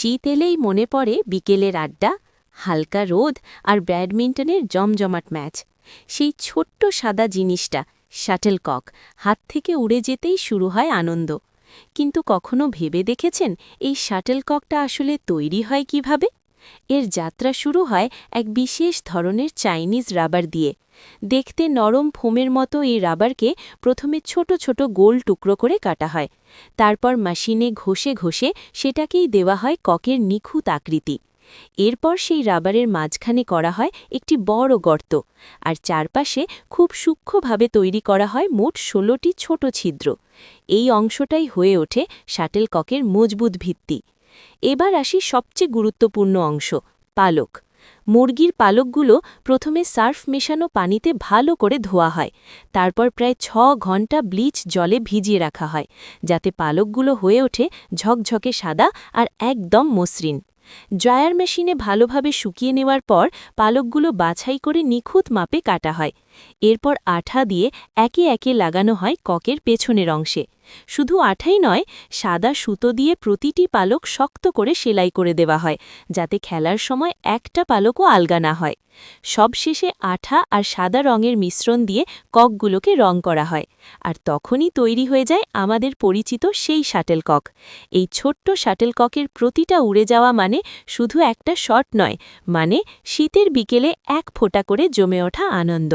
শীত এলেই মনে পড়ে বিকেলের আড্ডা, হালকা রোদ আর ব্যাডমিন্টনের জমজমাট ম্যাচ। সেই ছোট্ট সাদা জিনিসটা শাটলকক হাত থেকে উড়ে যেতেই শুরু হয় আনন্দ। কিন্তু কখনো ভেবে দেখেছেন এই শাটলককটা আসলে তৈরি হয় কিভাবে? এর যাত্রা শুরু হয় এক বিশেষ ধরনের চাইনিজ রাবার দিয়ে। দেখতে নরম ফোমের মতো এই রাবারকে প্রথমে ছোট ছোট গোল টুকরো করে কাটা হয়। তারপর মেশিনে ঘষে ঘষে সেটাকেই দেওয়া হয় ককের নিখুঁত আকৃতি। এরপর সেই রাবারের মাঝখানে করা হয় একটি বড় গর্ত, আর চারপাশে খুব সূক্ষ্মভাবে তৈরি করা হয় মোট ১৬টি ছোট ছিদ্র। এই অংশটাই হয়ে ওঠে শাটলককের মজবুত ভিত্তি। এবার আসি সবচেয়ে গুরুত্বপূর্ণ অংশ, পালক। মুরগির পালকগুলো প্রথমে সার্ফ মেশানো পানিতে ভালো করে ধোয়া হয়। তারপর প্রায় ৬ ঘন্টা ব্লিচ জলে ভিজিয়ে রাখা হয়, যাতে পালকগুলো হয়ে ওঠে ঝকঝকে সাদা আর একদম মসৃণ। ড্রায়ার মেশিনে ভালোভাবে শুকিয়ে নেওয়ার পর পালকগুলো বাছাই করে নিখুঁত মাপে কাটা হয়। এরপর আঠা দিয়ে একে একে লাগানো হয় ককের পেছনের অংশে। শুধু আঠাই নয়, সাদা সুতো দিয়ে প্রতিটি পালক শক্ত করে সেলাই করে দেওয়া হয়, যাতে খেলার সময় একটা পালকও আলগা না হয়। সবশেষে আঠা আর সাদা রঙের মিশ্রণ দিয়ে ককগুলোকে রং করা হয়। আর তখনই তৈরি হয়ে যায় আমাদের পরিচিত সেই শাটলকক। এই ছোট্ট শাটলককের প্রতিটা উড়ে যাওয়া মানে শুধু একটা শট নয়, মানে শীতের বিকেলে এক ফোঁটা করে জমে ওঠা আনন্দ।